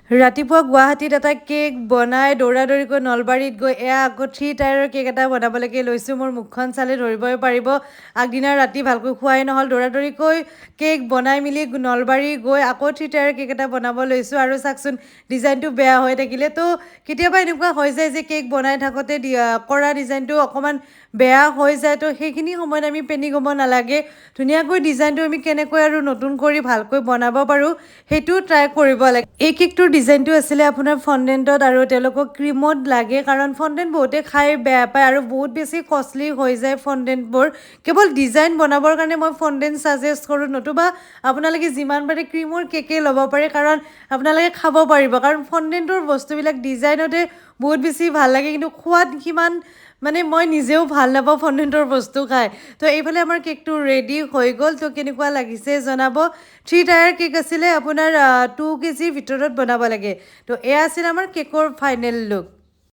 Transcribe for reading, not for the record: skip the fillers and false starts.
ৰাতিপুৱা গুৱাহাটীত এটা কেক বনাই দৌৰা-দৌৰিকৈ নলবাৰীত গৈ এয়া আকৌ 3 টায়াৰৰ কেক এটা বনাবলৈকে লৈছোঁ। মোৰ মুখখন চালে ধৰিবই পাৰিব আগদিনা ৰাতি ভালকৈ খোৱাই নহ'ল। দৌৰা-দৌৰিকৈ কেক বনাই মেলি নলবাৰী গৈ আকৌ 3 টায়াৰৰ কেক এটা বনাব লৈছোঁ। আৰু চাওকচোন ডিজাইনটো বেয়া হৈ থাকিলে তো কেতিয়াবা এনেকুৱা হৈ যায় যে কেক বনাই থাকোঁতে কৰা ডিজাইনটো অকণমান বেয়া হৈ যায়, তো সেইখিনি সময়ত আমি পেনিক হ'ব নালাগে। ধুনীয়াকৈ ডিজাইনটো আমি কেনেকৈ আৰু নতুন কৰি ভালকৈ বনাব পাৰোঁ সেইটোও ট্ৰাই কৰিব লাগে। এই কেকটোৰ ডিজাইনটো আছিলে আপোনাৰ ফণ্ডেণ্টত, আৰু তেওঁলোকক ক্ৰীমত লাগে কাৰণ ফণ্ডেণ্ট বহুতে খাই বেয়া পায় আৰু বহুত বেছি কষ্টলি হৈ যায় ফণ্ডেণ্টবোৰ। কেৱল ডিজাইন বনাবৰ কাৰণে মই ফণ্ডেণ্ট ছাজেষ্ট কৰোঁ, নতুবা আপোনালোকে যিমান পাৰে ক্ৰীমৰ কেকেই ল'ব পাৰে কাৰণ আপোনালোকে খাব পাৰিব। কাৰণ ফণ্ডেণ্টৰ বস্তুবিলাক ডিজাইনতে বহুত বেছি ভাল লাগে, কিন্তু খোৱাত সিমান মানে মই নিজেও ভাল নাপাওঁ ফণ্ডেণ্টৰ বস্তু খাই। তো এইফালে আমাৰ কেকটো ৰেডি হৈ গ'ল। তো কেনেকুৱা লাগিছে জনাব। 3 টায়াৰ কেক আছিলে আপোনাৰ 2 কেজিৰ ভিতৰত বনাব লাগে। তো এয়া আছিল আমাৰ কেকৰ ফাইনেল লুক।